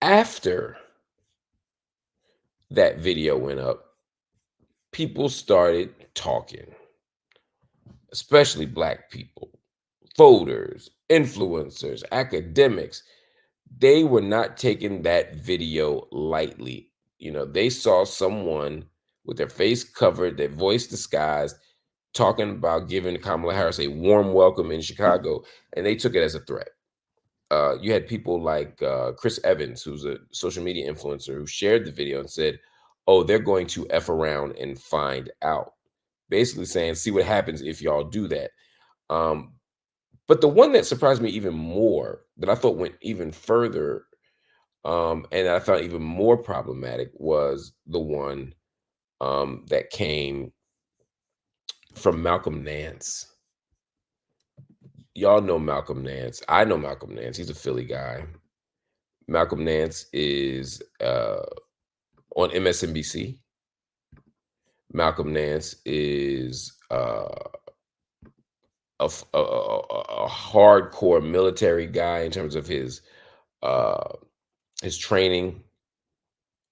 After that video went up, people started talking, especially Black people, voters, influencers, academics. They were not taking that video lightly. They saw someone with their face covered, their voice disguised, talking about giving Kamala Harris a warm welcome in Chicago, and they took it as a threat. You had people like Chris Evans, who's a social media influencer, who shared the video and said, "Oh, they're going to f around and find out." Basically saying, "See what happens if y'all do that." Um, but the one that surprised me even more, that I thought went even further, and I found even more problematic, was the one that came from Malcolm Nance. Y'all know Malcolm Nance. I know Malcolm Nance. He's a Philly guy. Malcolm Nance is on MSNBC. Malcolm Nance is a hardcore military guy in terms of uh, his training,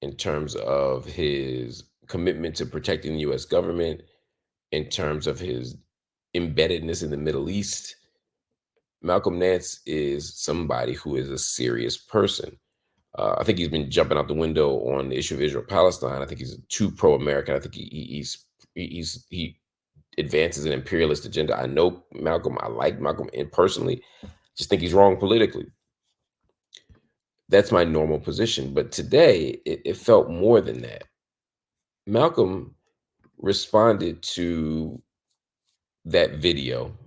in terms of his commitment to protecting the U.S. government, in terms of his embeddedness in the Middle East. Malcolm Nance is somebody who is a serious person. I think he's been jumping out the window on the issue of Israel-Palestine. I think he's too pro-American. I think he advances an imperialist agenda. I know Malcolm. I like Malcolm and personally. Just think he's wrong politically. That's my normal position. But today, it felt more than that. Malcolm responded to that video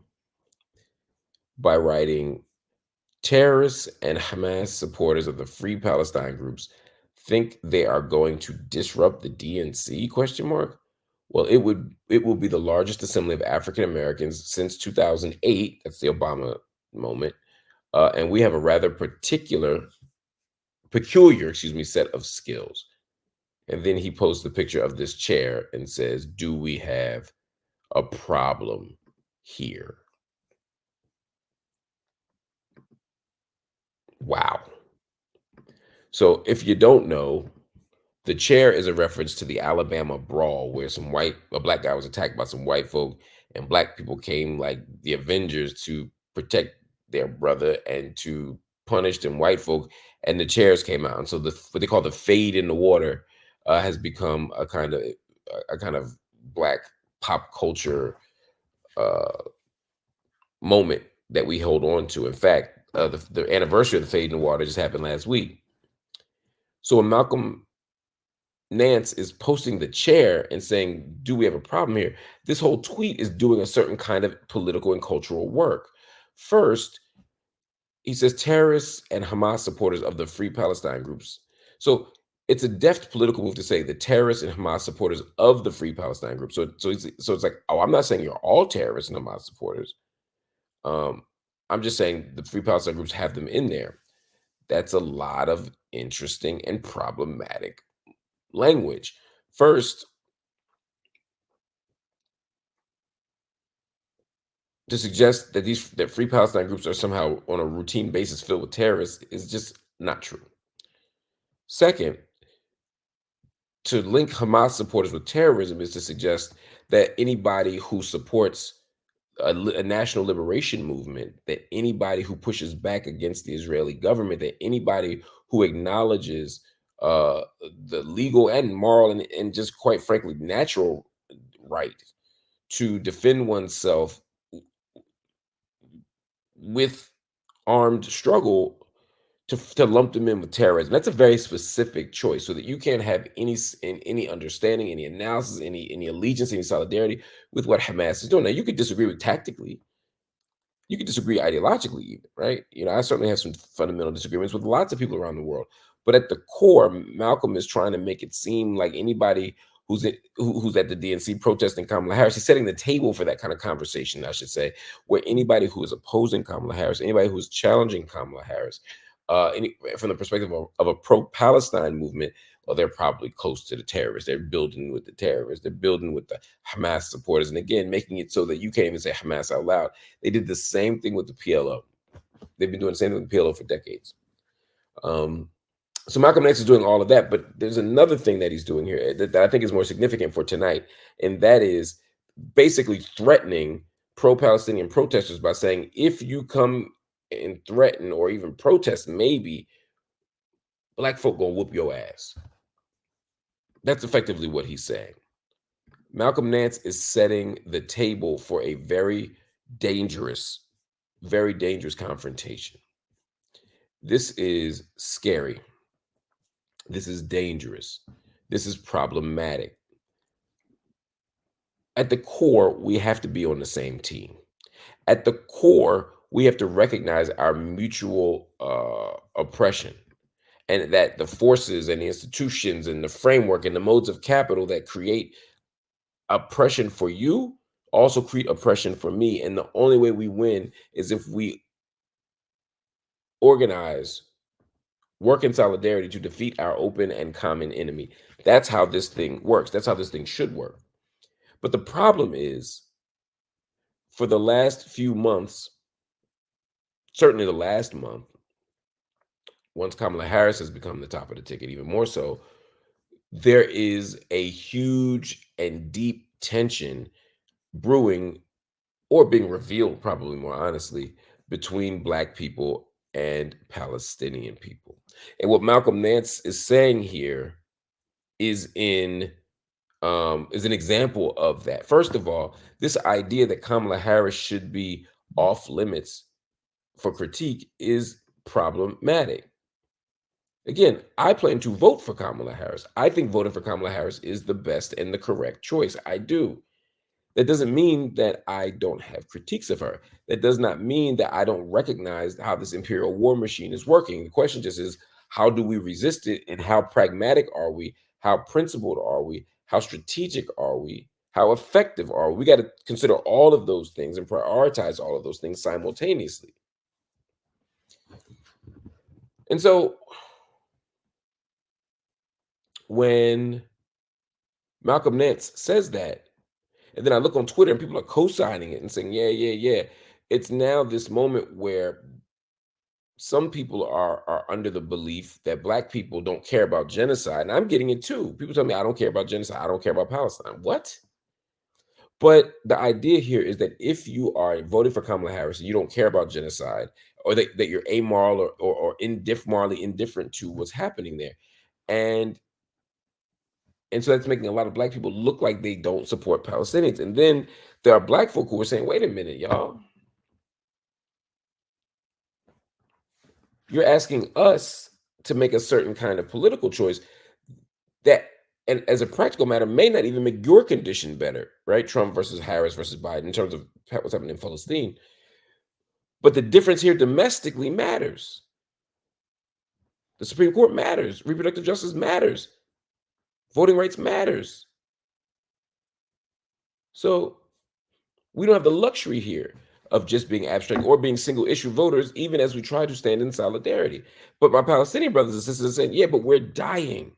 by writing, "Terrorists and Hamas supporters of the Free Palestine groups think they are going to disrupt the DNC, question mark? Well, it will be the largest assembly of African Americans since 2008." That's the Obama moment. And we have a rather peculiar, set of skills. And then he posts the picture of this chair and says, "Do we have a problem here?" Wow. So if you don't know, the chair is a reference to the Alabama brawl where a black guy was attacked by some white folk, and Black people came like the Avengers to protect their brother and to punish them white folk, and the chairs came out. And so what they call the fade in the water has become a kind of Black pop culture uh, moment that we hold on to. In fact, the anniversary of the fade in the water just happened last week. So when Malcolm Nance is posting the chair and saying, "Do we have a problem here?" This whole tweet is doing a certain kind of political and cultural work. First, he says terrorists and Hamas supporters of the Free Palestine groups. So it's a deft political move to say the terrorists and Hamas supporters of the Free Palestine group. So it's like, oh, I'm not saying you're all terrorists and Hamas supporters. Um, I'm just saying the Free Palestine groups have them in there. That's a lot of interesting and problematic language. First, to suggest that Free Palestine groups are somehow on a routine basis filled with terrorists is just not true. Second, to link Hamas supporters with terrorism is to suggest that anybody who supports a national liberation movement, that anybody who pushes back against the Israeli government, that anybody who acknowledges uh, the legal and moral and just quite frankly natural right to defend oneself with armed struggle, to lump them in with terrorism. That's a very specific choice, so that you can't have any understanding, any analysis, any allegiance, any solidarity with what Hamas is doing. Now, you could disagree with tactically, you could disagree ideologically, even, right? I certainly have some fundamental disagreements with lots of people around the world, but at the core, Malcolm is trying to make it seem like anybody who's at the DNC protesting Kamala Harris, he's setting the table for that kind of conversation, I should say, where anybody who is opposing Kamala Harris, anybody who is challenging Kamala Harris, from the perspective of a pro-Palestine movement, well, they're probably close to the terrorists. They're building with the terrorists. They're building with the Hamas supporters. And again, making it so that you can't even say Hamas out loud. They did the same thing with the PLO. They've been doing the same thing with the PLO for decades. Um, So Malcolm Nance is doing all of that, but there's another thing that he's doing here that I think is more significant for tonight, and that is basically threatening pro-Palestinian protesters by saying, if you come and threaten or even protest, maybe black folk gonna whoop your ass. That's effectively what he's saying. Malcolm Nance is setting the table for a dangerous, very dangerous confrontation. This is scary. This is dangerous. This is problematic. At the core, we have to be on the same team. At the core, we have to recognize our mutual oppression, and that the forces and the institutions and the framework and the modes of capital that create oppression for you also create oppression for me. And the only way we win is if we organize, work in solidarity to defeat our open and common enemy. That's how this thing works. That's how this thing should work. But the problem is, for the last few months, certainly the last month, once Kamala Harris has become the top of the ticket, even more so, there is a huge and deep tension brewing, or being revealed, probably more honestly, between Black people and Palestinian people. And what Malcolm Nance is saying here is is an example of that. First of all, this idea that Kamala Harris should be off limits for critique is problematic. Again, I plan to vote for Kamala Harris. I think voting for Kamala Harris is the best and the correct choice. I do. That doesn't mean that I don't have critiques of her. That does not mean that I don't recognize how this imperial war machine is working. The question just is, how do we resist it, and how pragmatic are we? How principled are we? How strategic are we? How effective are we? We got to consider all of those things and prioritize all of those things simultaneously. And so when Malcolm Nance says that, and then I look on Twitter and people are co-signing it and saying, yeah, yeah, yeah. It's now this moment where some people are under the belief that Black people don't care about genocide. And I'm getting it too. People tell me I don't care about genocide. I don't care about Palestine. What? But the idea here is that if you are voting for Kamala Harris and you don't care about genocide, or that you're amoral or morally indifferent to what's happening there. And so that's making a lot of Black people look like they don't support Palestinians. And then there are Black folk who are saying, wait a minute, y'all, you're asking us to make a certain kind of political choice that, and as a practical matter, may not even make your condition better, right? Trump versus Harris versus Biden in terms of what's happening in Palestine. But the difference here domestically matters. The Supreme Court matters. Reproductive justice matters. Voting rights matters. So we don't have the luxury here of just being abstract or being single issue voters, even as we try to stand in solidarity. But my Palestinian brothers and sisters are saying, yeah, but we're dying.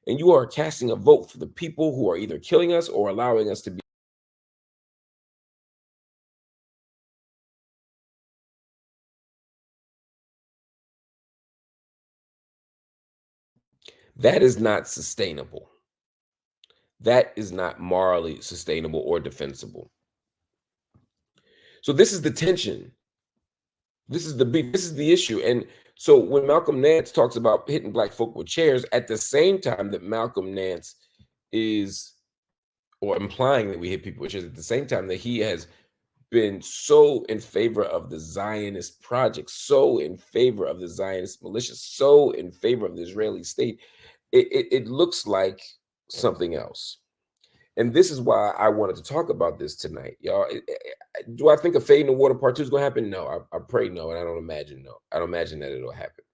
And you are casting a vote for the people who are either killing us or allowing us to be. That is not sustainable. That is not morally sustainable or defensible. So this is the tension. This is the beef. This is the issue. And so when Malcolm Nance talks about hitting Black folk with chairs, at the same time that Malcolm Nance is, or implying that we hit people with chairs, at the same time that he has been so in favor of the Zionist project, so in favor of the Zionist militia, so in favor of the Israeli state, it looks like something else. And this is why I wanted to talk about this tonight, y'all. Do I think a Fade in the Water Part 2 is going to happen? No, I pray no, and I don't imagine no. I don't imagine that it'll happen.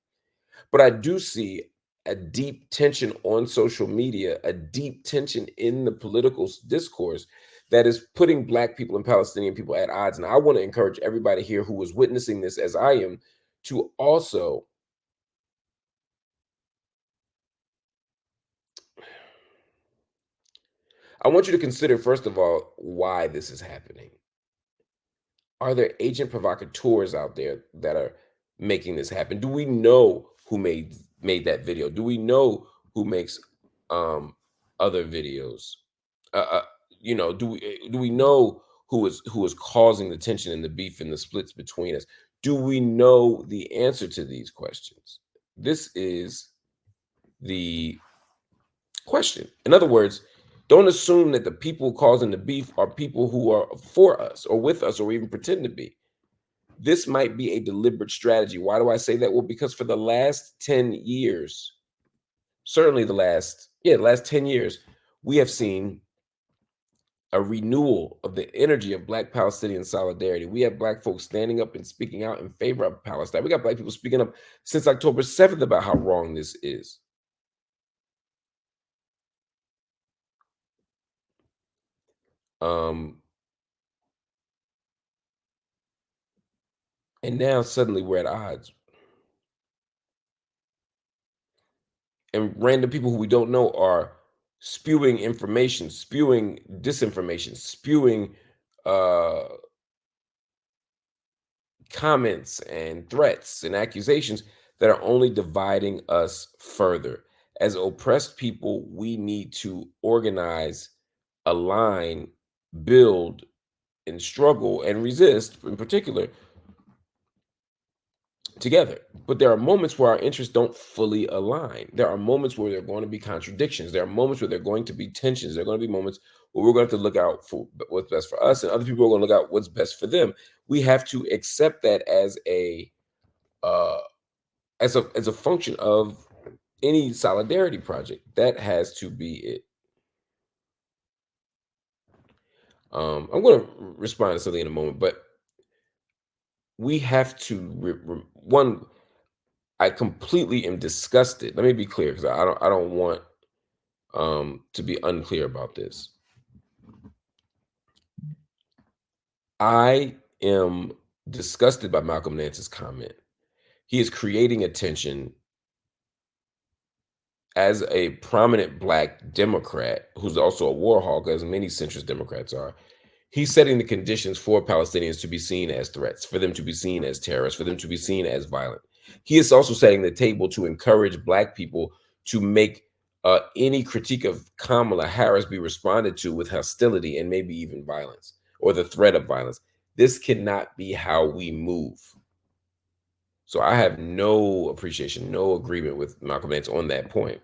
But I do see a deep tension on social media, a deep tension in the political discourse that is putting Black people and Palestinian people at odds. And I want to encourage everybody here who is witnessing this as I am to also I want you to consider, first of all, why this is happening. Are there agent provocateurs out there that are making this happen? Do we know who made made that video? Do we know who makes um other videos? Uh, do we know who is causing the tension and the beef and the splits between us? Do we know the answer to these questions? This is the question. In other words, don't assume that the people causing the beef are people who are for us or with us or even pretend to be. This might be a deliberate strategy. Why do I say that? Well, because for the last 10 years, certainly the last 10 years, we have seen a renewal of the energy of Black Palestinian solidarity. We have Black folks standing up and speaking out in favor of Palestine. We got Black people speaking up since October 7th about how wrong this is. Um, and now suddenly we're at odds. And random people who we don't know are spewing information, spewing disinformation, spewing uh, comments and threats and accusations that are only dividing us further. As oppressed people, we need to organize, align, build, and struggle and resist, in particular, together. But there are moments where our interests don't fully align. There are moments where there are going to be contradictions. There are moments where there are going to be tensions. There are going to be moments where we're going to have to look out for what's best for us, and other people are going to look out what's best for them. We have to accept that uh, as a function of any solidarity project. That has to be it. I'm going to respond to something in a moment, but we have to one. I completely am disgusted. Let me be clear because I don't want to be unclear about this. I am disgusted by Malcolm Nance's comment. He is creating attention as a prominent Black Democrat who's also a war hawk, as many centrist Democrats are. He's setting the conditions for Palestinians to be seen as threats, for them to be seen as terrorists, for them to be seen as violent. He is also setting the table to encourage Black people to make any critique of Kamala Harris be responded to with hostility and maybe even violence or the threat of violence. This cannot be how we move. So I have no appreciation, no agreement with Malcolm Nance on that point.